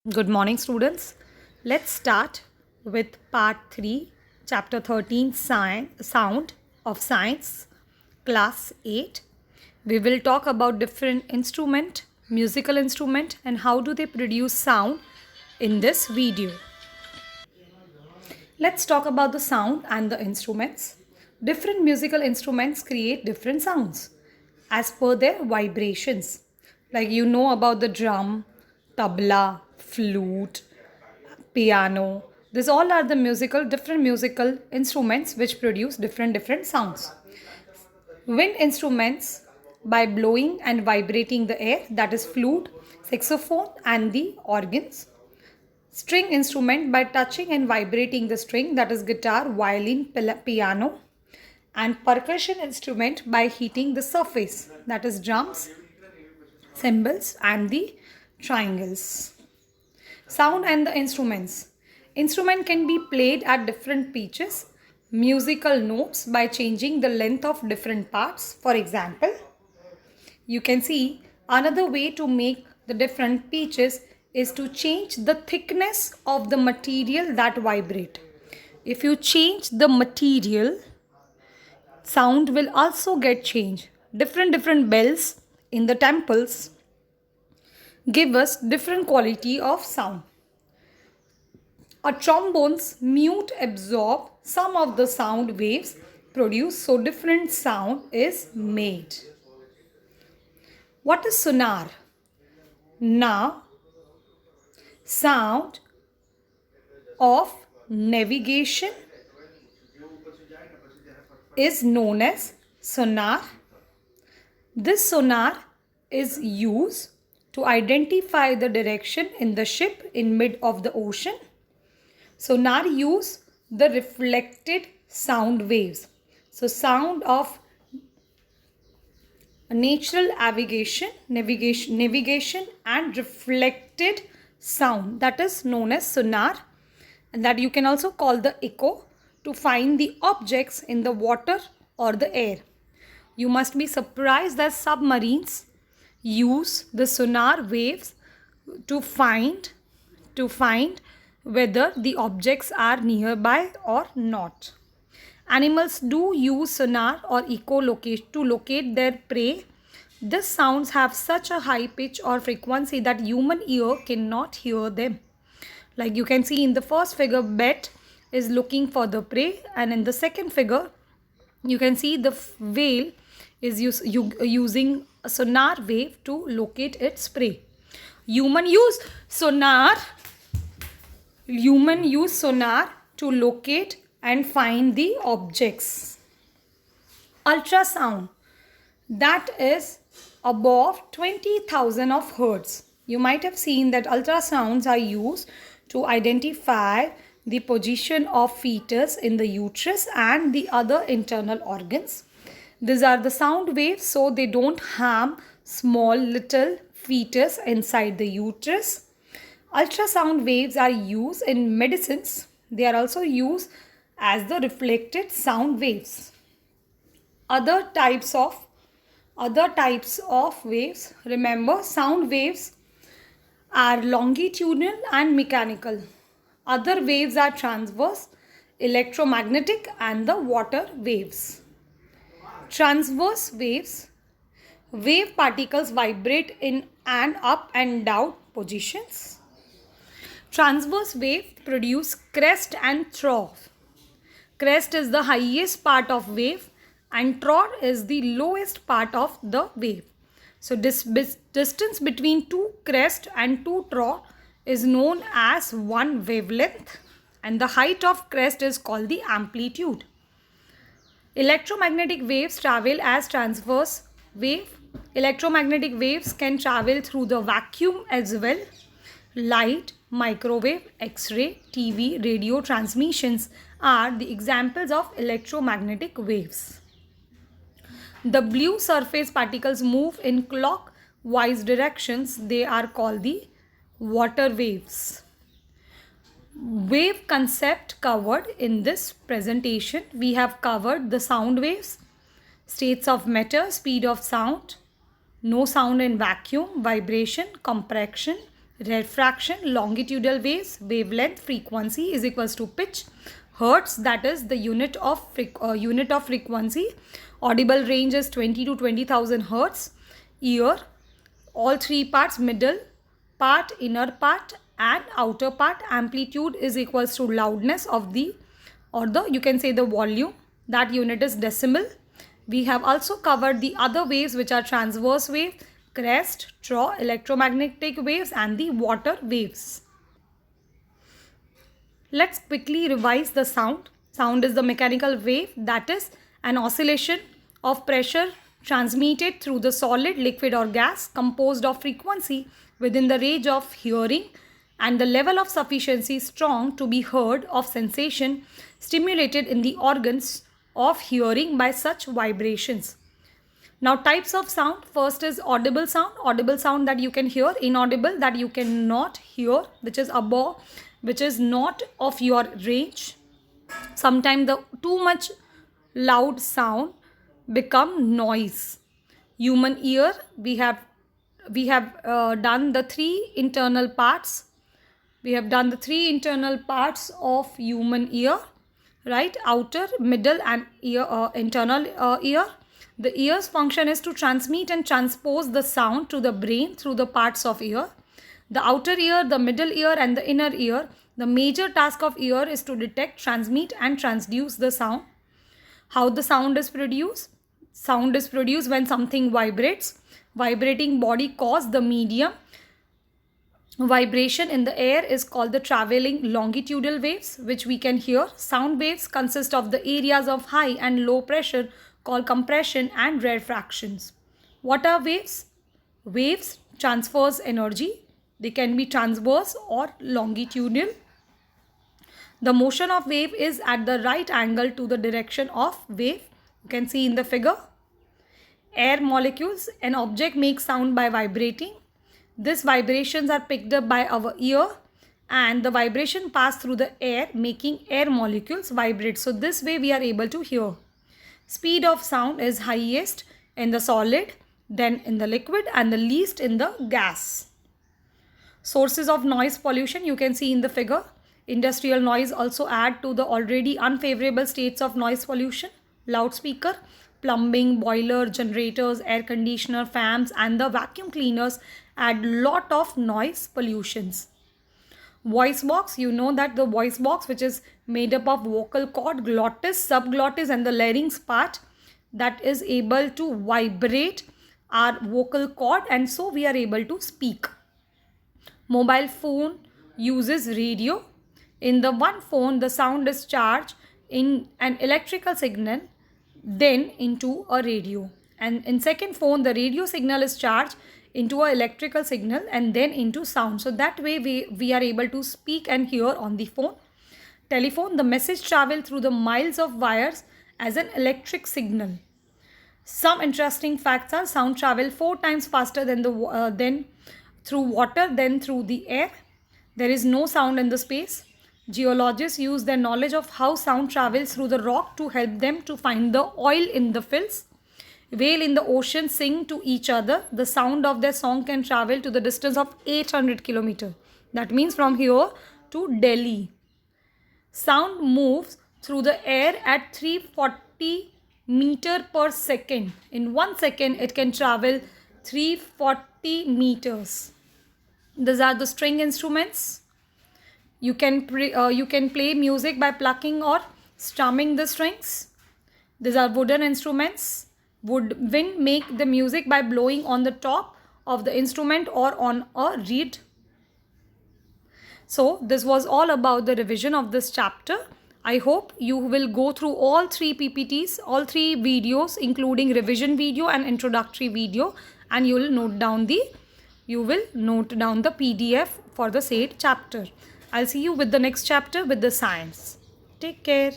Good morning, students. Let's start with part 3, chapter 13, Sound of Science, class 8. We will talk about different musical instrument, and how do they produce sound in this video. Let's talk about the sound and the instruments. Different musical instruments create different sounds as per their vibrations. Like you know about the drum, tabla, flute, piano. These all are the different musical instruments which produce different sounds. Wind instruments by blowing and vibrating the air, that is flute, saxophone and the organs. String instrument by touching and vibrating the string, that is guitar, violin, piano. And percussion instrument by hitting the surface, that is drums, cymbals and the triangles. Sound and the instruments. Instrument can be played at different pitches, musical notes by changing the length of different parts. For example, you can see another way to make the different pitches is to change the thickness of the material that vibrate. If you change the material, sound will also get changed. Different bells in the temples give us different quality of sound. A trombone's mute absorb some of the sound waves produced, so different sound is made. What is sonar? Now, sound of navigation is known as sonar. This sonar is used to identify the direction in the ship in mid of the ocean. Sonar use the reflected sound waves. So sound of natural navigation and reflected sound, that is known as sonar, and that you can also call the echo, to find the objects in the water or the air. You must be surprised that submarines use the sonar waves to find whether the objects are nearby or not. Animals do use sonar or echolocate to locate their prey. These sounds have such a high pitch or frequency that human ear cannot hear them. Like you can see in the first figure, bat is looking for the prey, and in the second figure you can see the whale is using a sonar wave to locate its prey. Human use sonar to locate and find the objects. Ultrasound, that is above 20,000 of hertz. You might have seen that ultrasounds are used to identify the position of fetus in the uterus and the other internal organs. These are the sound waves, so they don't harm small little fetus inside the uterus. Ultrasound waves are used in medicines. They are also used as the reflected sound waves. Other types of waves, remember, sound waves are longitudinal and mechanical. Other waves are transverse, electromagnetic and the water waves. Transverse waves, wave particles vibrate in and up and down positions. Transverse wave produce crest and trough. Crest is the highest part of wave and trough is the lowest part of the wave. So this distance between two crest and two trough is known as one wavelength, and the height of crest is called the amplitude. Electromagnetic waves travel as transverse wave. Electromagnetic waves can travel through the vacuum as well. Light, microwave, X-ray, TV, radio transmissions are the examples of electromagnetic waves. The blue surface particles move in clockwise directions. They are called the water waves. Wave concept covered in this presentation. We have covered the sound waves, states of matter, speed of sound, no sound in vacuum, vibration, compression, Refraction, longitudinal waves, wavelength, frequency is equals to pitch. Hertz, that is the unit of frequency. Audible range is 20 to 20,000 hertz. Ear, all three parts, middle part, inner part and outer part. Amplitude is equals to loudness of the, or the, you can say the volume. That unit is decimal. We have also covered the other waves, which are transverse wave, crest, trough, electromagnetic waves and the water waves. Let's quickly revise the sound. Sound is the mechanical wave, that is an oscillation of pressure transmitted through the solid, liquid or gas, composed of frequency within the range of hearing and the level of sufficiency strong to be heard of sensation stimulated in the organs of hearing by such vibrations. Now, types of sound. First is audible sound that you can hear, inaudible that you cannot hear, which is above, which is not of your range. Sometimes the too much loud sound become noise. Human ear, we have done the three internal parts. We have done the three internal parts of human ear, right? Outer, middle and ear, internal ear. The ear's function is to transmit and transpose the sound to the brain through the parts of ear. The outer ear, the middle ear and the inner ear. The major task of ear is to detect, transmit and transduce the sound. How the sound is produced? Sound is produced when something vibrates. Vibrating body cause the medium. Vibration in the air is called the traveling longitudinal waves, which we can hear. Sound waves consist of the areas of high and low pressure called compression and refractions. What are waves? Waves transfers energy. They can be transverse or longitudinal. The motion of wave is at the right angle to the direction of wave. You can see in the figure. Air molecules. An object makes sound by vibrating. These vibrations are picked up by our ear and the vibration pass through the air, making air molecules vibrate. So this way we are able to hear. Speed of sound is highest in the solid, then in the liquid and the least in the gas. Sources of noise pollution you can see in the figure. Industrial noise also add to the already unfavorable states of noise pollution. Loudspeaker, plumbing, boiler, generators, air conditioner, fans and the vacuum cleaners add lot of noise pollutions. Voice box, you know that the voice box, which is made up of vocal cord, glottis, subglottis and the larynx part, that is able to vibrate our vocal cord and so we are able to speak. Mobile phone uses radio. In the one phone, the sound is charged in an electrical signal, then into a radio. And in second phone, the radio signal is charged into an electrical signal and then into sound. So that way we are able to speak and hear on the phone. Telephone, the message travels through the miles of wires as an electric signal. Some interesting facts are sound travel 4 times faster than through water than through the air. There is no sound in the space. Geologists use their knowledge of how sound travels through the rock to help them to find the oil in the fills. Whale in the ocean sing to each other. The sound of their song can travel to the distance of 800 kilometers. That means from here to Delhi. Sound moves through the air at 340 meter per second. In 1 second, it can travel 340 meters. These are the string instruments. You can play music by plucking or strumming the strings. These are wooden instruments. Wind make the music by blowing on the top of the instrument or on a reed. So this was all about the revision of this chapter. I hope you will go through all 3 PPTs, all 3 videos, including revision video and introductory video, and you will note down the PDF for the said chapter. I'll see you with the next chapter with the science. Take care.